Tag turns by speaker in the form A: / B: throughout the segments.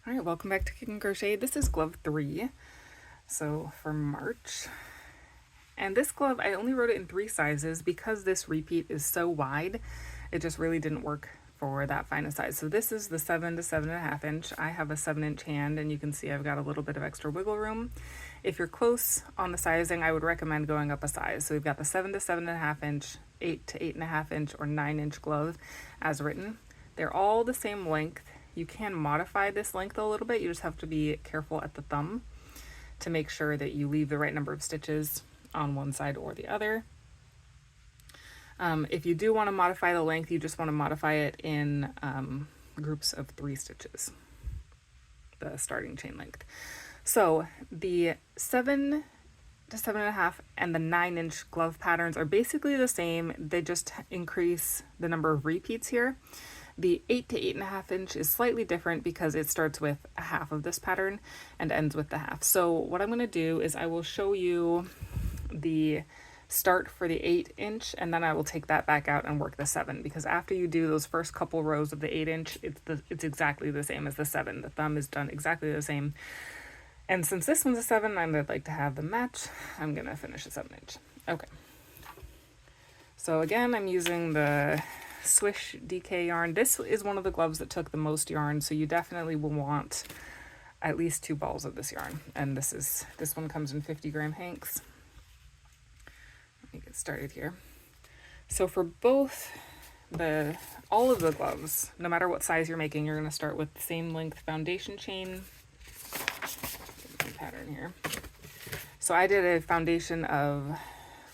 A: All right, welcome back to Kick and Crochet. This is glove 3, so for March. And this glove, I only wrote it in 3 sizes because this repeat is so wide. It just really didn't work for that fine a size. So this is the 7 to 7.5 inch. I have a 7-inch hand, and you can see I've got a little bit of extra wiggle room. If you're close on the sizing, I would recommend going up a size. So we've got the 7 to 7.5 inch, 8 to 8.5 inch, or 9-inch glove as written. They're all the same length. You can modify this length a little bit. You just have to be careful at the thumb to make sure that you leave the right number of stitches on one side or the other. If you do want to modify the length, you just want to modify it in groups of 3 stitches, the starting chain length. So the 7 to 7.5 and the 9-inch glove patterns are basically the same. They just increase the number of repeats here. The 8 to 8.5 inch is slightly different because it starts with a half of this pattern and ends with the half. So what I'm going to do is I will show you the start for the 8-inch, and then I will take that back out and work the 7, because after you do those first couple rows of the 8-inch, it's exactly the same as the 7. The thumb is done exactly the same. And since this one's a 7, I'd like to have them match, I'm going to finish a 7-inch. Okay. So again, I'm using the Swish DK yarn. This is one of the gloves that took the most yarn, so you definitely will want at least 2 balls of this yarn. And this one comes in 50-gram hanks. Let me get started here. So for all of the gloves, no matter what size you're making, you're going to start with the same length foundation chain. Pattern here. So I did a foundation of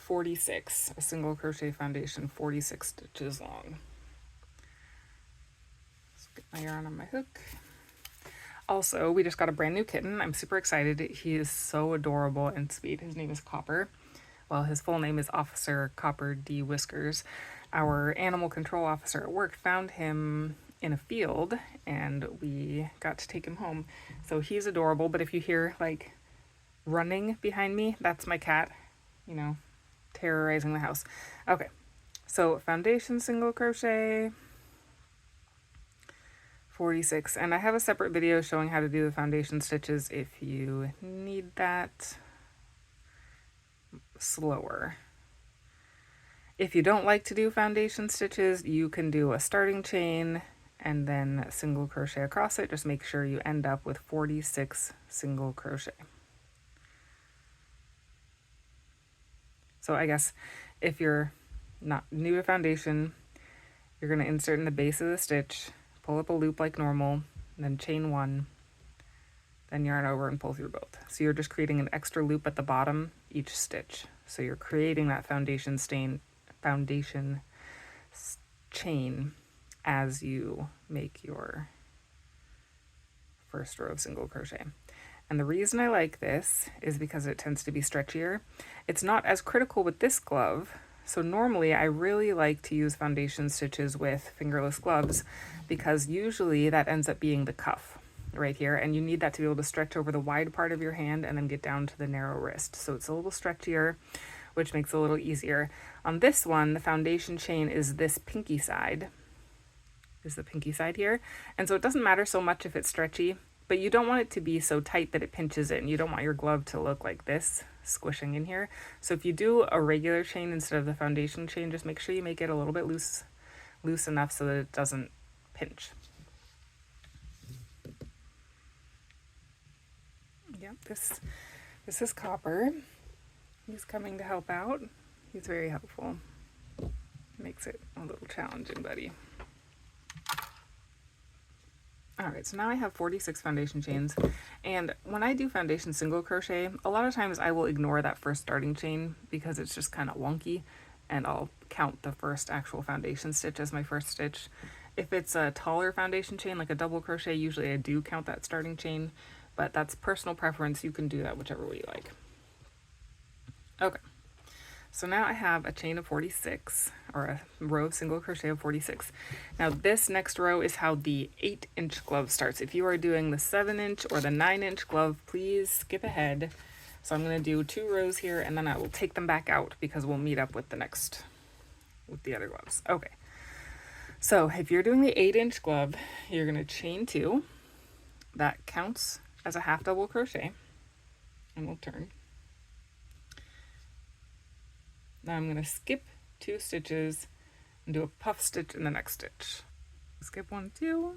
A: 46, a single crochet foundation, 46 stitches long. Let's get my yarn on my hook. Also, we just got a brand new kitten. I'm super excited. He is so adorable and sweet. His name is Copper. Well, his full name is Officer Copper D. Whiskers. Our animal control officer at work found him in a field, and we got to take him home. So he's adorable, but if you hear like running behind me, that's my cat, terrorizing the house. Okay, so foundation single crochet 46, and I have a separate video showing how to do the foundation stitches if you need that slower. If you don't like to do foundation stitches, you can do a starting chain and then single crochet across it. Just make sure you end up with 46 single crochet. So I guess if you're not new to foundation, you're going to insert in the base of the stitch, pull up a loop like normal, then chain 1, then yarn over and pull through both. So you're just creating an extra loop at the bottom each stitch. So you're creating that foundation chain as you make your first row of single crochet. And the reason I like this is because it tends to be stretchier. It's not as critical with this glove. So normally I really like to use foundation stitches with fingerless gloves because usually that ends up being the cuff right here, and you need that to be able to stretch over the wide part of your hand and then get down to the narrow wrist. So it's a little stretchier, which makes it a little easier. On this one, the foundation chain is this pinky side, is the pinky side here. And so it doesn't matter so much if it's stretchy, but you don't want it to be so tight that it pinches in. You don't want your glove to look like this, squishing in here. So if you do a regular chain instead of the foundation chain, just make sure you make it a little bit loose enough so that it doesn't pinch. Yep, this is Copper. He's coming to help out. He's very helpful. Makes it a little challenging, buddy. All right, so now I have 46 foundation chains, and when I do foundation single crochet, a lot of times I will ignore that first starting chain because it's just kind of wonky, and I'll count the first actual foundation stitch as my first stitch. If it's a taller foundation chain, like a double crochet, usually I do count that starting chain, but that's personal preference. You can do that whichever way you like. Okay, so now I have a chain of 46, or a row of single crochet of 46. Now this next row is how the 8-inch glove starts. If you are doing the 7-inch or the 9-inch glove, please skip ahead. So I'm going to do 2 rows here, and then I will take them back out because we'll meet up with the other gloves. Okay, so if you're doing the 8-inch glove, you're going to chain 2, that counts as a half double crochet, and we'll turn. Now I'm going to skip 2 stitches and do a puff stitch in the next stitch. Skip 1, 2.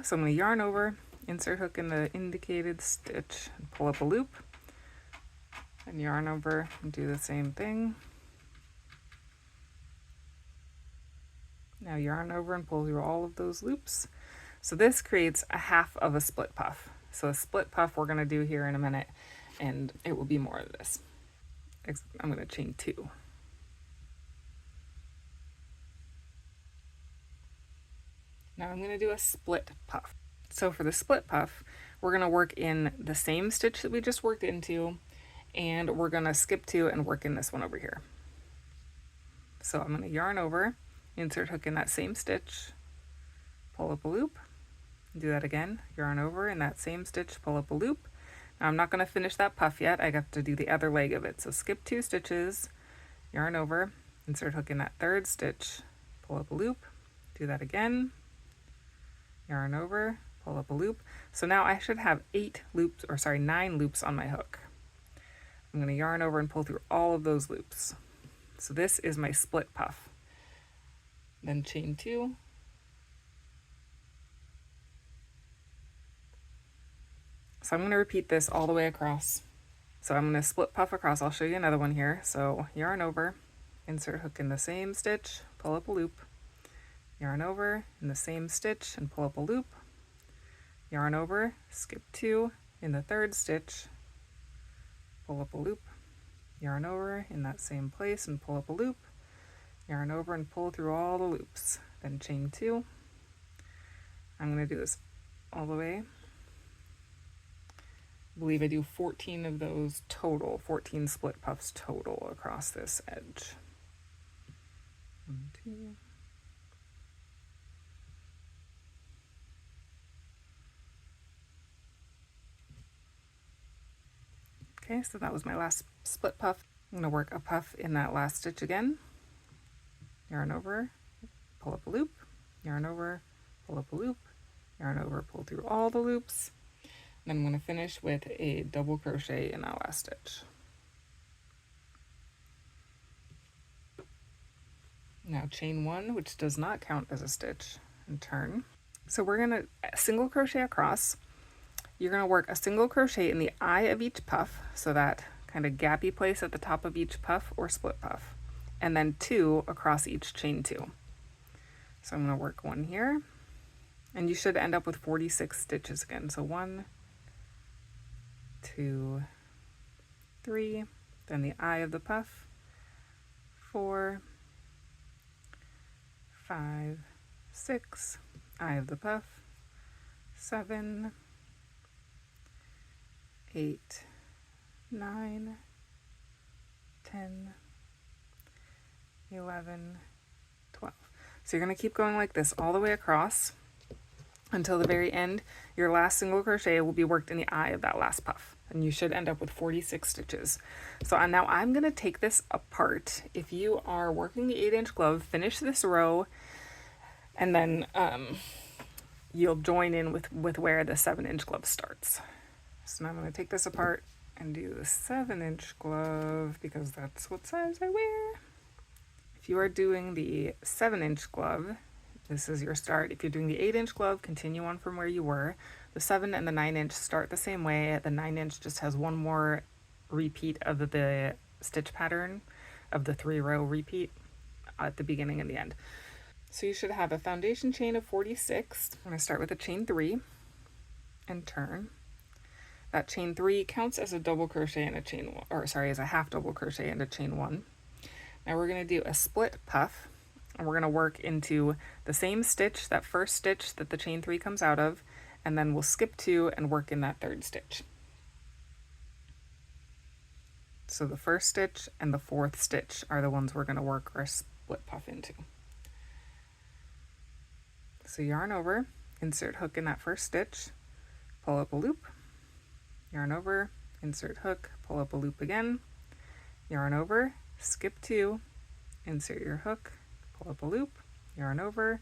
A: So I'm going to yarn over, insert hook in the indicated stitch, and pull up a loop, and yarn over and do the same thing. Now yarn over and pull through all of those loops. So this creates a half of a split puff. So a split puff we're going to do here in a minute, and it will be more of this. I'm going to chain 2. Now I'm going to do a split puff. So for the split puff, we're going to work in the same stitch that we just worked into, and we're going to skip 2 and work in this one over here. So I'm going to yarn over, insert hook in that same stitch, pull up a loop, do that again, yarn over in that same stitch, pull up a loop. Now I'm not going to finish that puff yet, I got to do the other leg of it. So skip 2 stitches, yarn over, insert hook in that third stitch, pull up a loop, do that again, yarn over, pull up a loop. So now I should have 9 loops on my hook. I'm going to yarn over and pull through all of those loops. So this is my split puff. Then chain 2. So I'm going to repeat this all the way across. So I'm going to split puff across. I'll show you another one here. So yarn over, insert hook in the same stitch, pull up a loop, yarn over in the same stitch and pull up a loop, yarn over, skip 2 in the third stitch, pull up a loop, yarn over in that same place and pull up a loop, yarn over and pull through all the loops, then chain 2. I'm going to do this all the way. I believe I do 14 of those total, 14 split puffs total across this edge. 1, 2. Okay, so that was my last split puff. I'm going to work a puff in that last stitch again. Yarn over, pull up a loop, yarn over, pull up a loop, yarn over, pull through all the loops. Then I'm going to finish with a double crochet in that last stitch. Now chain 1, which does not count as a stitch, and turn. So we're going to single crochet across. You're going to work a single crochet in the eye of each puff, so that kind of gappy place at the top of each puff or split puff, and then 2 across each chain 2. So I'm going to work 1 here, and you should end up with 46 stitches again. So 1, 2, 3, then the eye of the puff, 4, 5, 6, eye of the puff, 7, 8, 9, 10, 11, 12. So you're going to keep going like this all the way across until the very end. Your last single crochet will be worked in the eye of that last puff, and you should end up with 46 stitches. So now I'm going to take this apart. If you are working the 8-inch glove, finish this row, and then you'll join in with where the 7-inch glove starts. So now I'm going to take this apart and do the 7-inch glove because that's what size I wear. If you are doing the 7-inch glove, this is your start. If you're doing the 8-inch glove, continue on from where you were. The 7 and the 9-inch start the same way. The 9-inch just has one more repeat of the stitch pattern of the 3-row repeat at the beginning and the end. So you should have a foundation chain of 46. I'm going to start with a chain 3 and turn. That chain 3 counts as a double crochet and a chain 1, or sorry, as a half double crochet and a chain 1. Now we're going to do a split puff, and we're going to work into the same stitch, that first stitch that the chain 3 comes out of, and then we'll skip 2 and work in that third stitch. So the first stitch and the fourth stitch are the ones we're going to work our split puff into. So yarn over, insert hook in that first stitch, pull up a loop, yarn over, insert hook, pull up a loop again, yarn over, skip 2, insert your hook, pull up a loop, yarn over,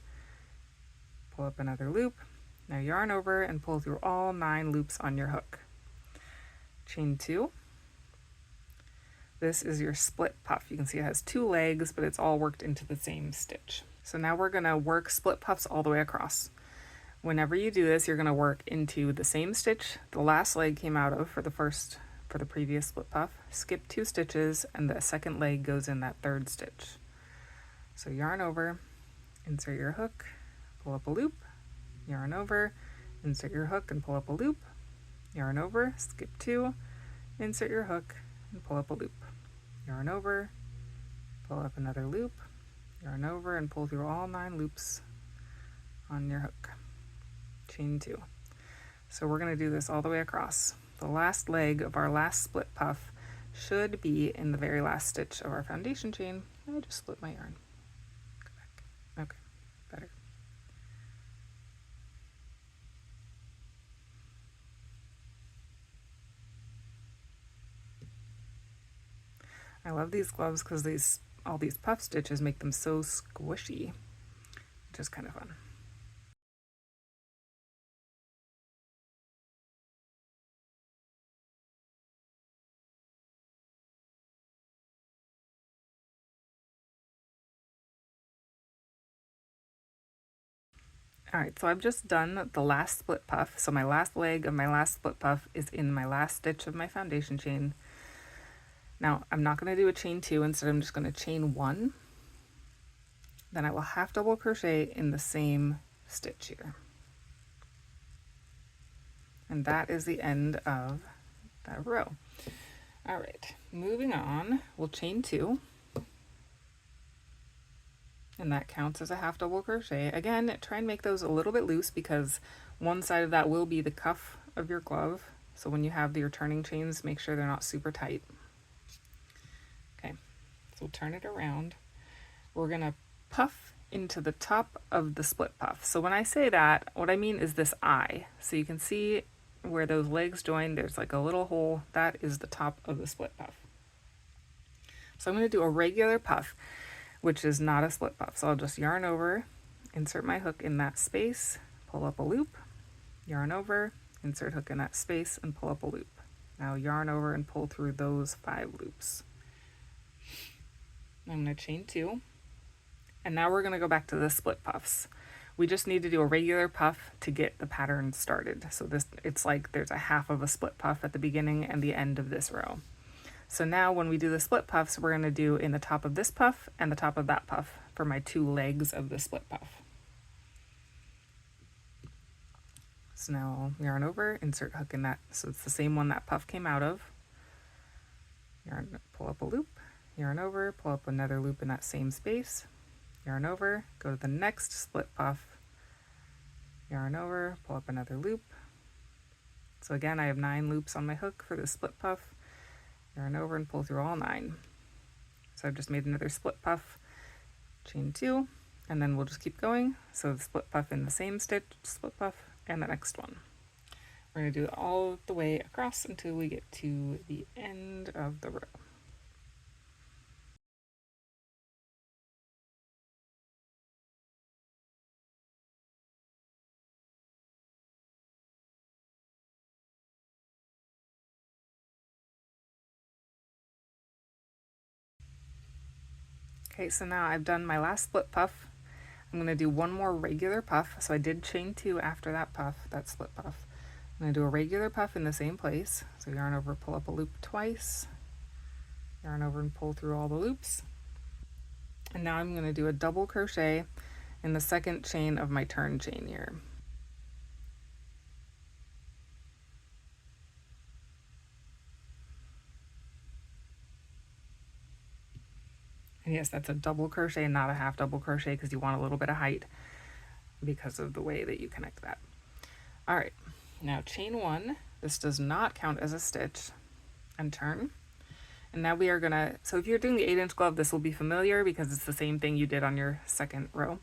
A: pull up another loop. Now yarn over and pull through all 9 loops on your hook. Chain 2. This is your split puff. You can see it has 2 legs, but it's all worked into the same stitch. So now we're going to work split puffs all the way across. Whenever you do this, you're going to work into the same stitch the last leg came out of for the previous split puff. Skip 2 stitches, and the second leg goes in that 3rd stitch. So yarn over, insert your hook, pull up a loop, yarn over, insert your hook and pull up a loop, yarn over, skip 2, insert your hook and pull up a loop, yarn over, pull up another loop, yarn over and pull through all 9 loops on your hook. Chain 2. So we're going to do this all the way across. The last leg of our last split puff should be in the very last stitch of our foundation chain. I just split my yarn. Go back. Okay, better. I love these gloves because all these puff stitches make them so squishy, which is kind of fun. Alright, so I've just done the last split puff. So my last leg of my last split puff is in my last stitch of my foundation chain. Now I'm not going to do a chain 2, instead I'm just going to chain 1. Then I will half double crochet in the same stitch here. And that is the end of that row. Alright, moving on, we'll chain 2. And that counts as a half double crochet. Again, try and make those a little bit loose because one side of that will be the cuff of your glove. So when you have your turning chains, make sure they're not super tight. Okay, so turn it around. We're gonna puff into the top of the split puff. So when I say that, what I mean is this eye. So you can see where those legs join, there's like a little hole. That is the top of the split puff. So I'm gonna do a regular puff, which is not a split puff. So I'll just yarn over, insert my hook in that space, pull up a loop, yarn over, insert hook in that space, and pull up a loop. Now yarn over and pull through those 5 loops. I'm going to chain 2, and now we're going to go back to the split puffs. We just need to do a regular puff to get the pattern started. So it's like there's a half of a split puff at the beginning and the end of this row. So now when we do the split puffs, we're going to do in the top of this puff and the top of that puff for my 2 legs of the split puff. So now I'll yarn over, insert hook in that, so it's the same one that puff came out of. Yarn, pull up a loop, yarn over, pull up another loop in that same space, yarn over, go to the next split puff, yarn over, pull up another loop. So again, I have 9 loops on my hook for the split puff. Yarn over and pull through all 9. So I've just made another split puff, chain 2, and then we'll just keep going. So the split puff in the same stitch, split puff, and the next one. We're going to do it all the way across until we get to the end of the row. Okay, so now I've done my last split puff. I'm going to do one more regular puff. So I did chain 2 after that puff, that split puff. I'm going to do a regular puff in the same place. So yarn over, pull up a loop twice, yarn over and pull through all the loops. And now I'm going to do a double crochet in the second chain of my turn chain here. And yes, that's a double crochet, not a half double crochet, because you want a little bit of height because of the way that you connect that. All right, now chain 1. This does not count as a stitch, and turn. And now we are gonna, so if you're doing the 8-inch glove, this will be familiar because it's the same thing you did on your second row.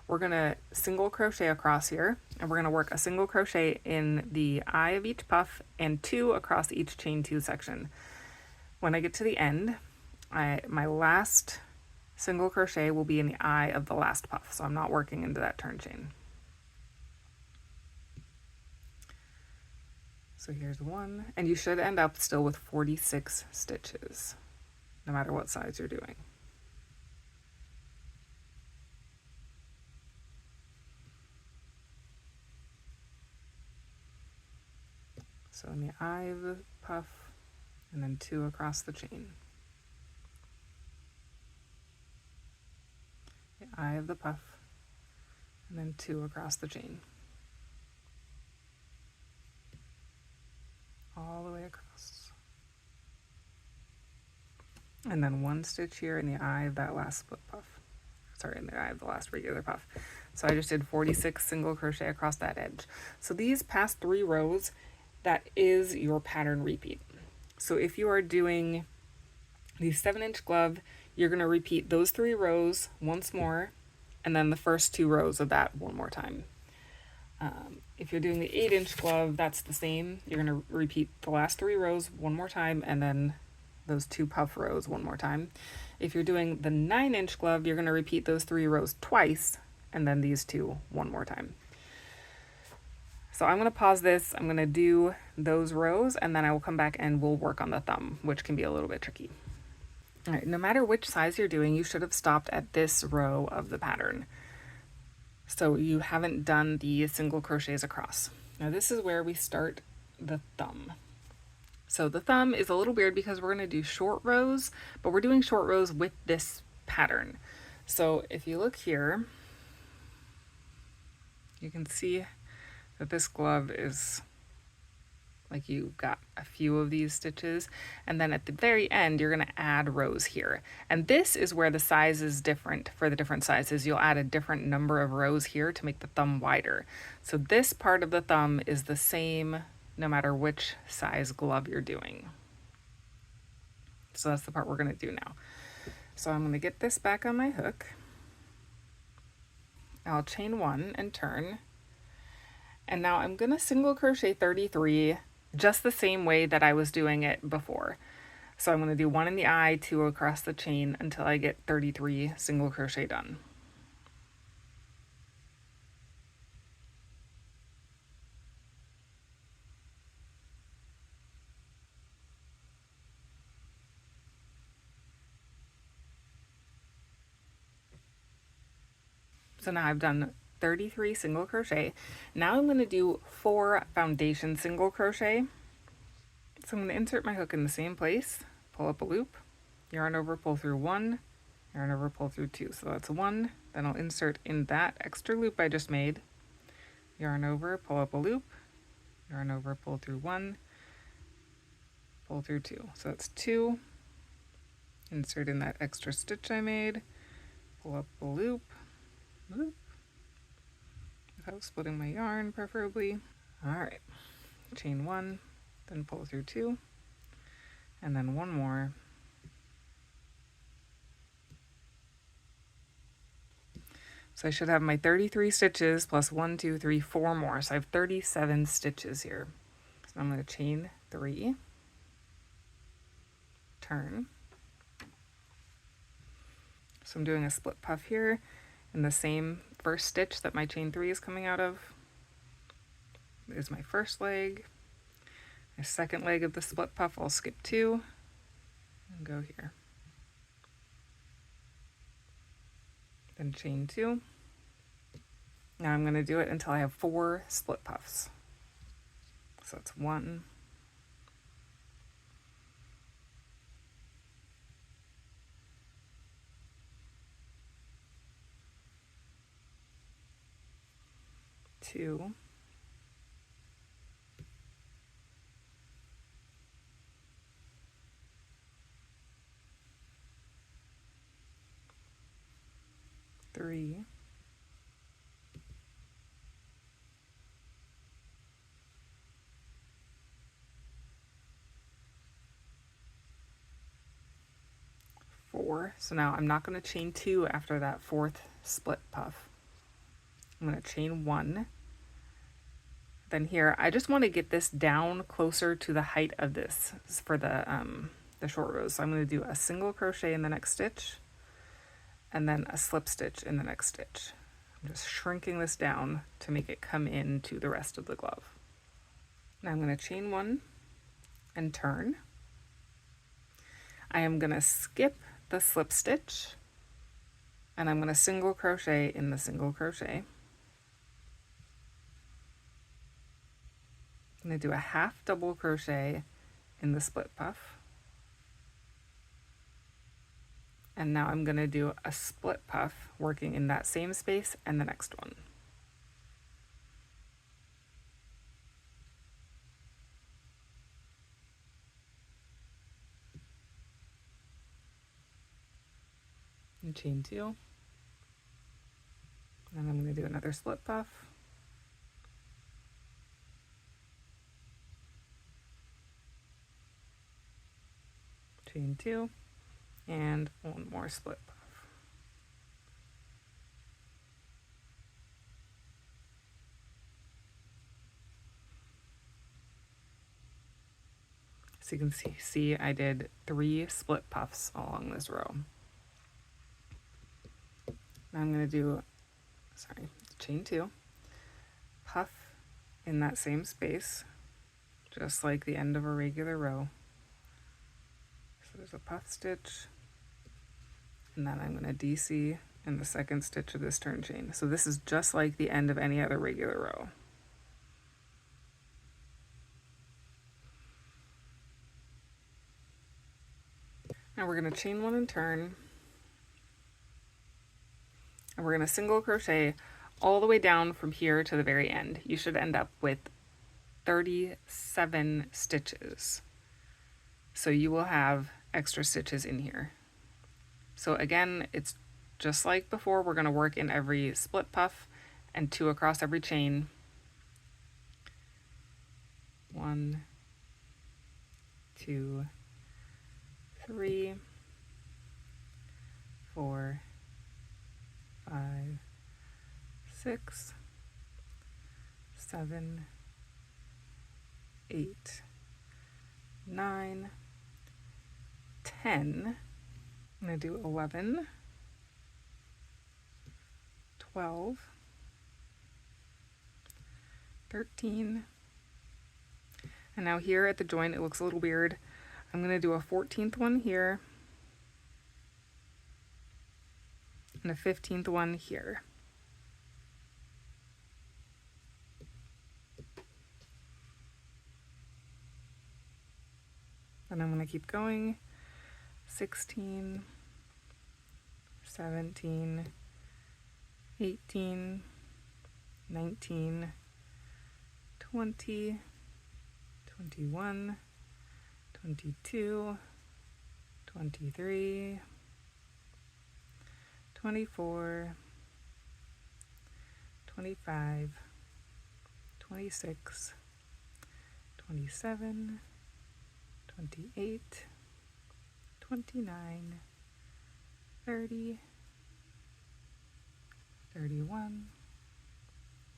A: We're gonna single crochet across here, and we're gonna work a single crochet in the eye of each puff and 2 across each chain 2 section. When I get to the end, my last single crochet will be in the eye of the last puff, so I'm not working into that turn chain. So here's one, and you should end up still with 46 stitches, no matter what size you're doing. So in the eye of the puff, and then 2 across the chain. The eye of the puff, and then 2 across the chain. All the way across. And then 1 stitch here in the eye of that last split puff. Sorry, in the eye of the last regular puff. So I just did 46 single crochet across that edge. So these past 3 rows, that is your pattern repeat. So if you are doing the 7-inch glove, you're going to repeat those 3 rows once more, and then the first 2 rows of that one more time. If you're doing the 8-inch glove, that's the same. You're going to repeat the last 3 rows one more time, and then those 2 puff rows one more time. If you're doing the 9-inch glove, you're going to repeat those 3 rows twice, and then these 2 one more time. So I'm going to pause this, I'm going to do those rows, and then I will come back and we'll work on the thumb, which can be a little bit tricky. All right, no matter which size you're doing, you should have stopped at this row of the pattern. So you haven't done the single crochets across. Now this is where we start the thumb. So the thumb is a little weird because we're going to do short rows, but we're doing short rows with this pattern. So if you look here, you can see that this glove is like you've got a few of these stitches, and then at the very end you're going to add rows here, and this is where the size is different. For the different sizes, you'll add a different number of rows here to make the thumb wider. So this part of the thumb is the same no matter which size glove you're doing. So that's the part we're going to do now. So I'm going to get this back on my hook. I'll chain 1 and turn. And now I'm going to single crochet 33 just the same way that I was doing it before. So I'm going to do 1 in the eye, 2 across the chain until I get 33 single crochet done. So now I've done 33 single crochet. Now I'm going to do 4 foundation single crochet. So I'm going to insert my hook in the same place, pull up a loop, yarn over, pull through 1, yarn over, pull through 2. So that's 1. Then I'll insert in that extra loop I just made, yarn over, pull up a loop, yarn over, pull through 1, pull through 2. So that's 2. Insert in that extra stitch I made, pull up a loop, loop, without splitting my yarn preferably. Alright, chain 1, then pull through 2, and then 1 more. So I should have my 33 stitches plus 1, 2, 3, 4 more. So I have 37 stitches here. So I'm going to chain 3, turn. So I'm doing a split puff here in the same first stitch that my chain 3 is coming out of. Is my first leg. My second leg of the split puff, I'll skip 2 and go here. Then chain 2. Now I'm going to do it until I have 4 split puffs. So it's 1, 2, 3, 4. So now I'm not going to chain 2 after that 4th split puff. I'm going to chain 1. Then here, I just want to get this down closer to the height of this for the short rows. So I'm going to do a single crochet in the next stitch, and then a slip stitch in the next stitch. I'm just shrinking this down to make it come into the rest of the glove. Now I'm going to chain 1 and turn. I am going to skip the slip stitch, and I'm going to single crochet in the single crochet. I'm going to do a half double crochet in the split puff. And now I'm going to do a split puff working in that same space and the next one. And chain 2. And I'm going to do another split puff. Chain 2 and one more split puff. So you can see I did 3 split puffs along this row. Now I'm going to do, chain 2, puff in that same space, just like the end of a regular row. So there's a puff stitch, and then I'm going to DC in the second stitch of this turn chain. So this is just like the end of any other regular row. Now we're going to chain 1 and turn, and we're going to single crochet all the way down from here to the very end. You should end up with 37 stitches. So you will have extra stitches in here. So again, it's just like before, we're going to work in every split puff and 2 across every chain. 1, 2, 3, 4, 5, 6, 7, 8, 9, 10. I'm going to do 11, 12, 13, and now here at the joint it looks a little weird. I'm going to do a 14th one here and a 15th one here. And I'm going to keep going. 16, 17, 18, 19, 20, 21, 22, 23, 24, 25, 26, 27, 28, 29, 30, 31,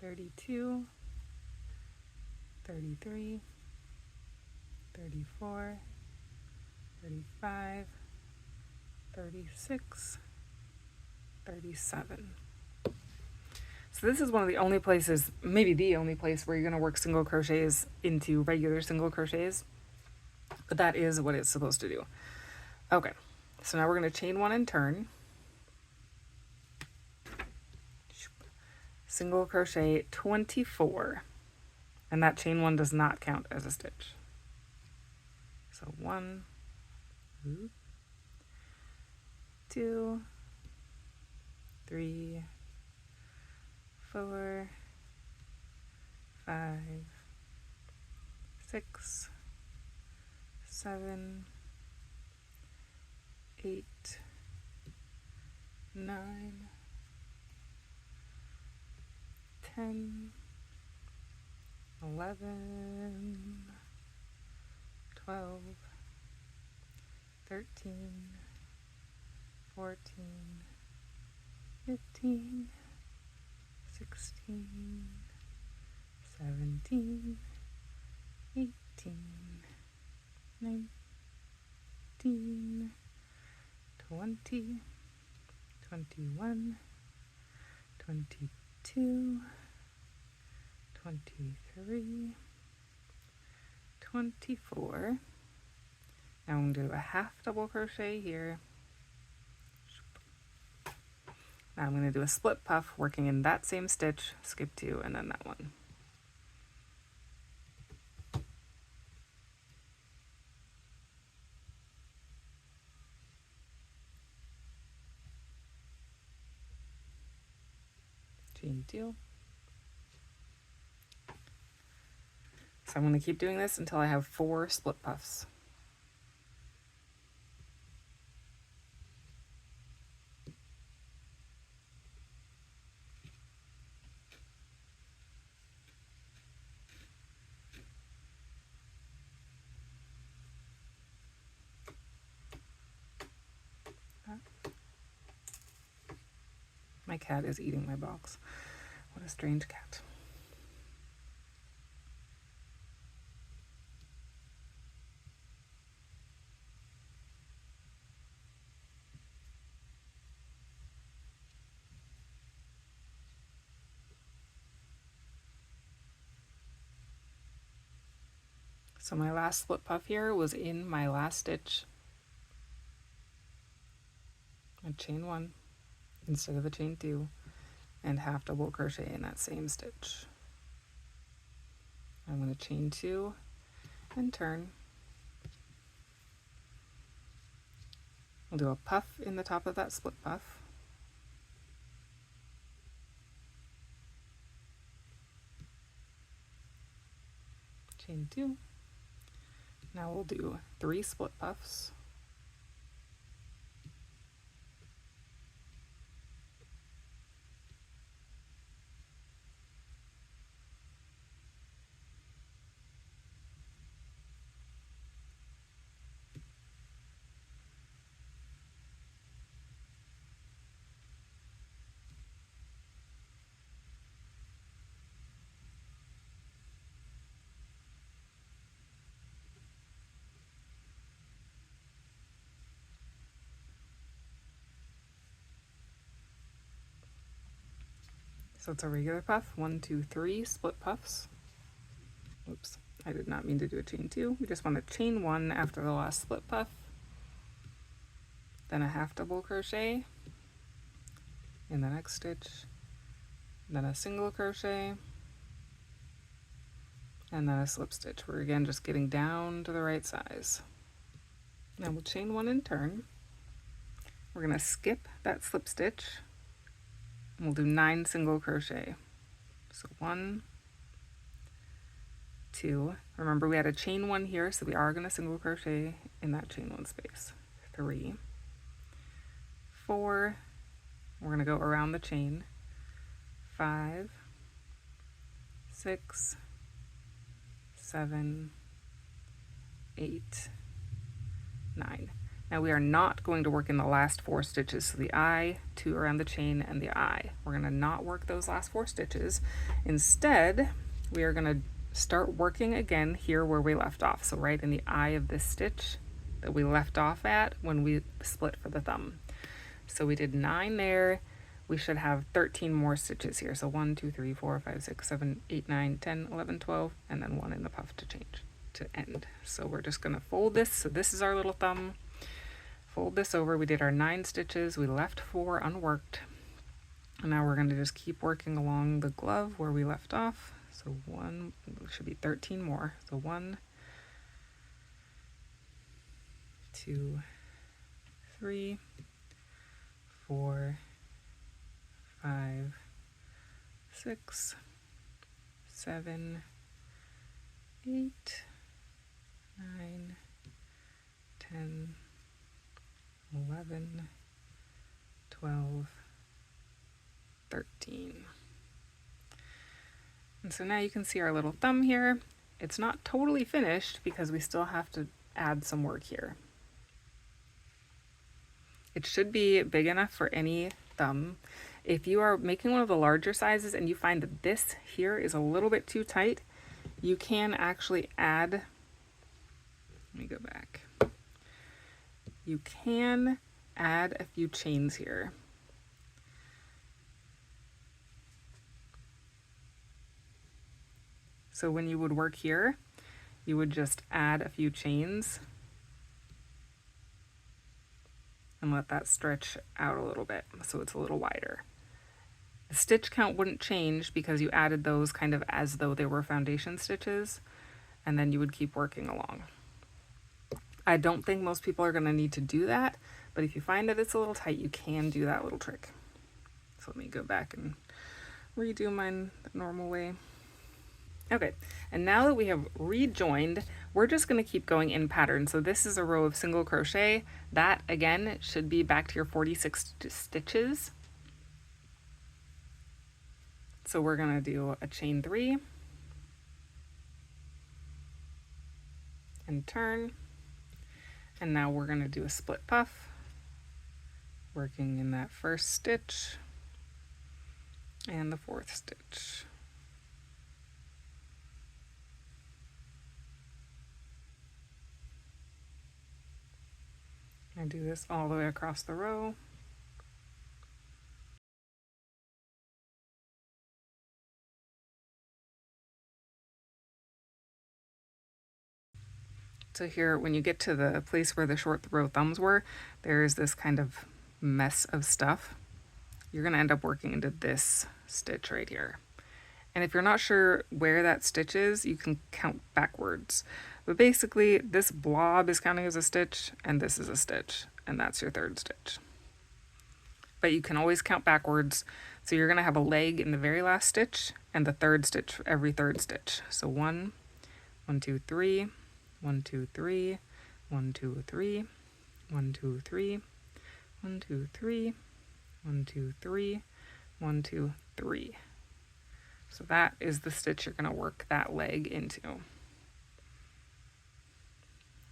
A: 32, 33, 34, 35, 36, 37. So this is one of the only places, maybe the only place, where you're going to work single crochets into regular single crochets, but that is what it's supposed to do. Okay, so now we're going to chain 1 and turn, single crochet 24, and that chain 1 does not count as a stitch. So 1, 2, 3, 4, 5, 6, 7, 8, 9, 10, 11, 12, 13, 14, 15, 16, 17, 18, 19, 20, 21, 22, 23, 24. Now I'm going to do a half double crochet here. Now I'm going to do a split puff, working in that same stitch, skip 2, and then that one. Chain 2. So I'm going to keep doing this until I have 4 split puffs. My cat is eating my box. What a strange cat. So my last split puff here was in my last stitch. I chain 1 instead of the chain 2 and half double crochet in that same stitch. I'm going to chain 2 and turn. I'll do a puff in the top of that split puff. Chain 2. Now we'll do 3 split puffs. So it's a regular puff, 1, 2, 3 split puffs. Oops, I did not mean to do a chain 2. We just want to chain 1 after the last split puff, then a half double crochet in the next stitch, then a single crochet, and then a slip stitch. We're again just getting down to the right size. Now we'll chain 1 and turn. We're going to skip that slip stitch, and we'll do 9 single crochet. So 1, 2, remember we had a chain 1 here, so we are going to single crochet in that chain 1 space. 3, 4, we're going to go around the chain. 5, 6, 7, 8, 9. Now we are not going to work in the last 4 stitches, so the eye, 2 around the chain, and the eye. We're going to not work those last 4 stitches. Instead, we are going to start working again here where we left off, so right in the eye of this stitch that we left off at when we split for the thumb. So we did 9 there. We should have 13 more stitches here. So 1, 2, 3, 4, 5, 6, 7, 8, 9, 10, 11, 12, and then 1 in the puff to change to end. So we're just going to fold this. So this is our little thumb. Fold this over. We did our 9 stitches. We left 4 unworked. And now we're going to just keep working along the glove where we left off. So 1, should be 13 more. So 1, 2, 3, 4, 5, 6, 7, 8, 9, 10, 11, 12, 13. And so now you can see our little thumb here. It's not totally finished because we still have to add some work here. It should be big enough for any thumb. If you are making one of the larger sizes and you find that this here is a little bit too tight, you can actually add, let me go back. You can add a few chains here. So when you would work here, you would just add a few chains and let that stretch out a little bit so it's a little wider. The stitch count wouldn't change because you added those kind of as though they were foundation stitches, and then you would keep working along. I don't think most people are going to need to do that, but if you find that it's a little tight, you can do that little trick. So let me go back and redo mine the normal way. Okay, and now that we have rejoined, we're just going to keep going in pattern. So this is a row of single crochet. That again should be back to your 46 stitches. So we're going to do a chain 3 and turn. And now we're going to do a split puff, working in that first stitch and the fourth stitch. I do this all the way across the row. So here, when you get to the place where the short row thumbs were, there is this kind of mess of stuff. You're going to end up working into this stitch right here. And if you're not sure where that stitch is, you can count backwards. But basically, this blob is counting as a stitch, and this is a stitch, and that's your third stitch. But you can always count backwards. So you're going to have a leg in the very last stitch, and the third stitch for every third stitch. So 1, 1, 2, 3, 1, 2, 3, 1, 2, 3, 1, 2, 3, 1, 2, 3, 1, 2, 3, 1, 2, 3. So that is the stitch you're going to work that leg into.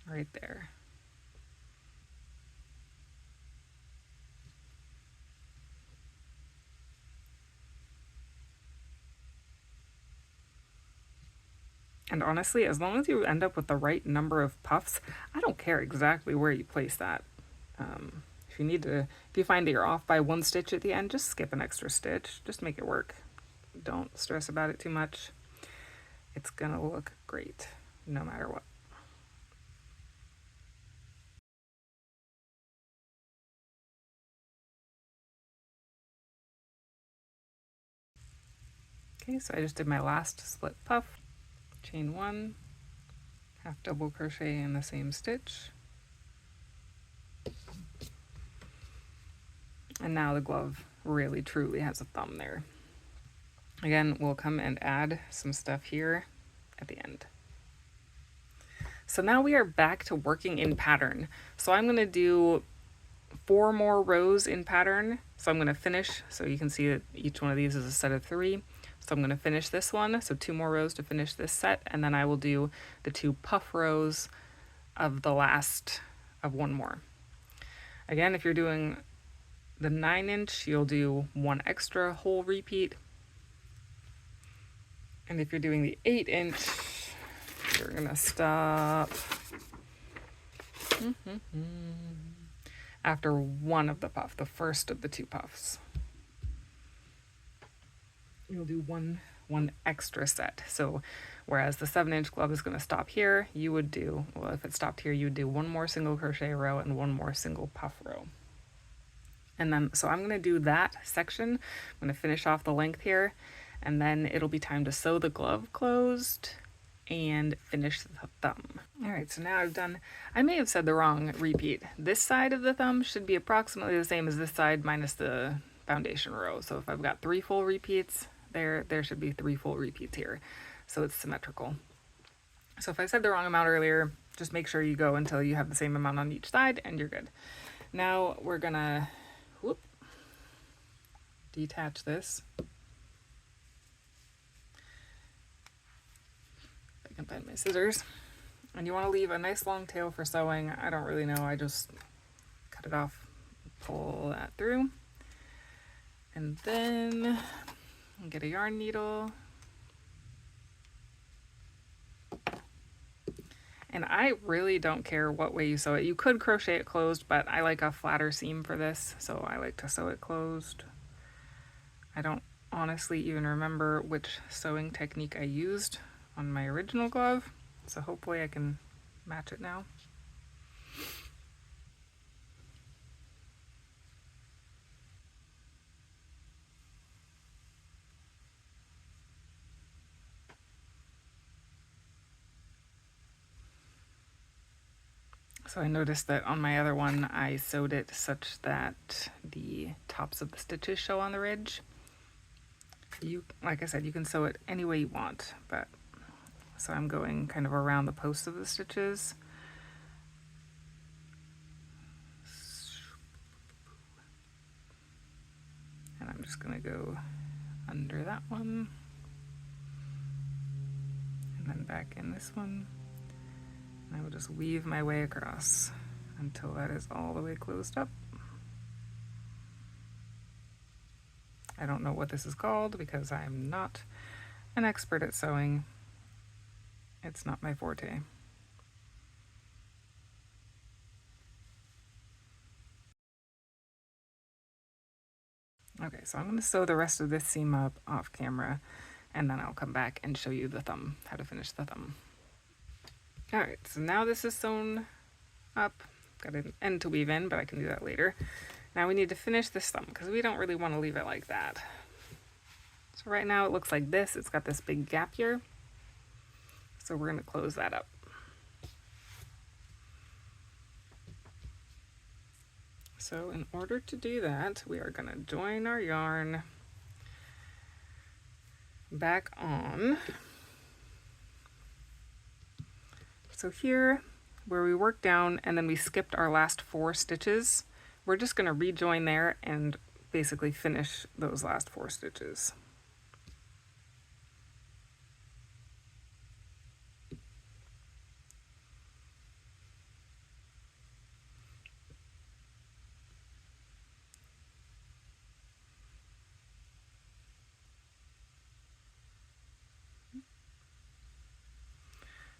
A: Right there. And honestly, as long as you end up with the right number of puffs, I don't care exactly where you place that. If you find that you're off by 1 stitch at the end, just skip an extra stitch. Just make it work. Don't stress about it too much. It's gonna look great, no matter what. Okay, so I just did my last split puff, chain 1, half double crochet in the same stitch. And now the glove really truly has a thumb there. Again, we'll come and add some stuff here at the end. So now we are back to working in pattern. So I'm going to do 4 more rows in pattern. So I'm going to finish, so you can see that each one of these is a set of 3. So I'm going to finish this one, so 2 more rows to finish this set, and then I will do the 2 puff rows of the last of 1 more. Again, if you're doing the 9-inch, you'll do 1 extra whole repeat. And if you're doing the 8-inch, you're gonna stop after 1 of the puff, the first of the 2 puffs. You'll do one extra set. So whereas the 7-inch glove is gonna stop here, you would do, well, if it stopped here, you would do 1 more single crochet row and 1 more single puff row. And then, so I'm gonna do that section. I'm gonna finish off the length here, and then it'll be time to sew the glove closed and finish the thumb. All right, so now I've done, I may have said the wrong repeat. This side of the thumb should be approximately the same as this side minus the foundation row. So if I've got 3 full repeats, there should be 3 full repeats here. So it's symmetrical. So if I said the wrong amount earlier, just make sure you go until you have the same amount on each side and you're good. Now we're gonna detach this. I can find my scissors. And you want to leave a nice long tail for sewing. I don't really know, I just cut it off, pull that through. And then get a yarn needle. And I really don't care what way you sew it. You could crochet it closed, but I like a flatter seam for this, so I like to sew it closed. I don't honestly even remember which sewing technique I used on my original glove, So hopefully I can match it now. So I noticed that on my other one I sewed it such that the tops of the stitches show on the ridge. You, like I said, you can sew it any way you want, but so I'm going kind of around the posts of the stitches. And I'm just gonna go under that one and then back in this one. And I will just weave my way across until that is all the way closed up. I don't know what this is called because I'm not an expert at sewing. It's not my forte. Okay, so I'm going to sew the rest of this seam up off camera, and then I'll come back and show you the thumb, how to finish the thumb. Alright, so now this is sewn up. Got an end to weave in, but I can do that later. Now we need to finish this thumb because we don't really want to leave it like that. So right now it looks like this. It's got this big gap here. So we're going to close that up. So in order to do that, we are going to join our yarn back on. So here, where we worked down and then we skipped our last 4 stitches, we're just going to rejoin there and basically finish those last 4 stitches.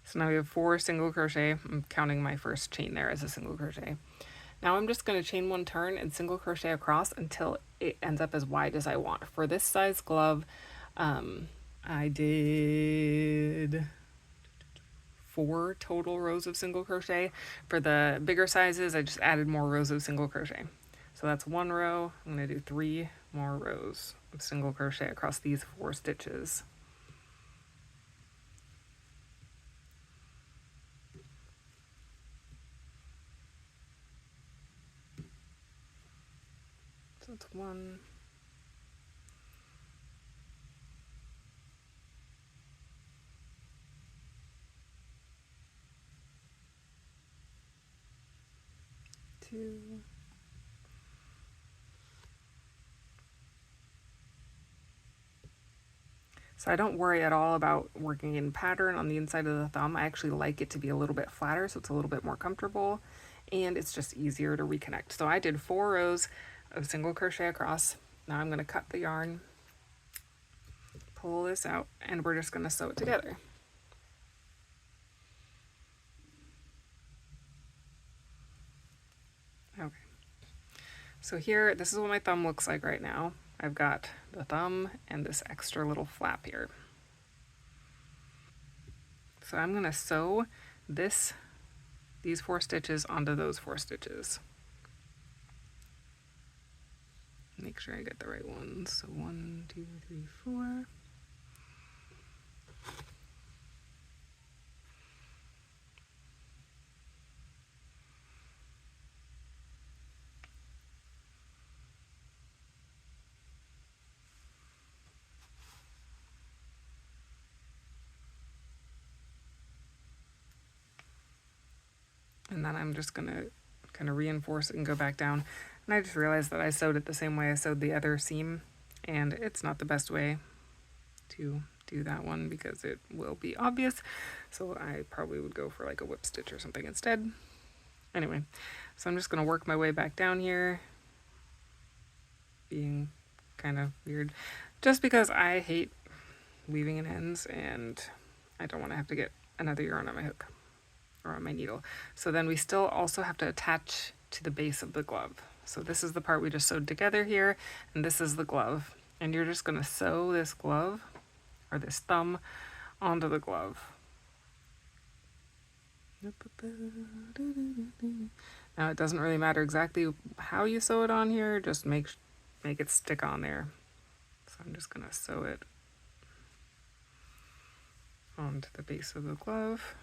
A: So now we have 4 single crochet. I'm counting my first chain there as a single crochet. Now I'm just going to chain 1 turn and single crochet across until it ends up as wide as I want. For this size glove, I did 4 total rows of single crochet. For the bigger sizes, I just added more rows of single crochet. So that's 1 row. I'm going to do 3 more rows of single crochet across these 4 stitches. So it's 1, 2, 'So I don't worry at all about working in pattern on the inside of the thumb. I actually like it to be a little bit flatter, so it's a little bit more comfortable, and it's just easier to reconnect. So I did 4 rows of single crochet across. Now I'm going to cut the yarn, pull this out, and we're just going to sew it together. Okay. So here, this is what my thumb looks like right now. I've got the thumb and this extra little flap here. So I'm going to sew these 4 stitches onto those 4 stitches. Make sure I get the right ones. So 1, 2, 3, 4. And then I'm just gonna kind of reinforce it and go back down. And I just realized that I sewed it the same way I sewed the other seam, and it's not the best way to do that one because it will be obvious. So I probably would go for like a whip stitch or something instead. Anyway, so I'm just gonna work my way back down here, being kind of weird, just because I hate weaving in ends and I don't want to have to get another yarn on my hook or on my needle. So then we still also have to attach to the base of the glove. So this is the part we just sewed together here, and this is the glove. And you're just going to sew this glove, or this thumb, onto the glove. Now it doesn't really matter exactly how you sew it on here, just make it stick on there. So I'm just gonna sew it onto the base of the glove.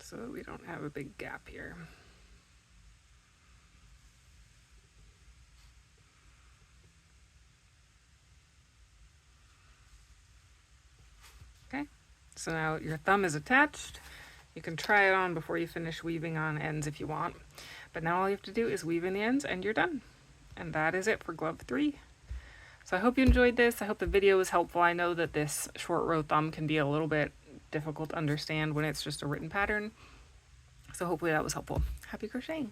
A: So that we don't have a big gap here. Okay, so now your thumb is attached. You can try it on before you finish weaving on ends if you want. But now all you have to do is weave in the ends and you're done. And that is it for glove 3. So I hope you enjoyed this. I hope the video was helpful. I know that this short row thumb can be a little bit difficult to understand when it's just a written pattern. So hopefully that was helpful. Happy crocheting!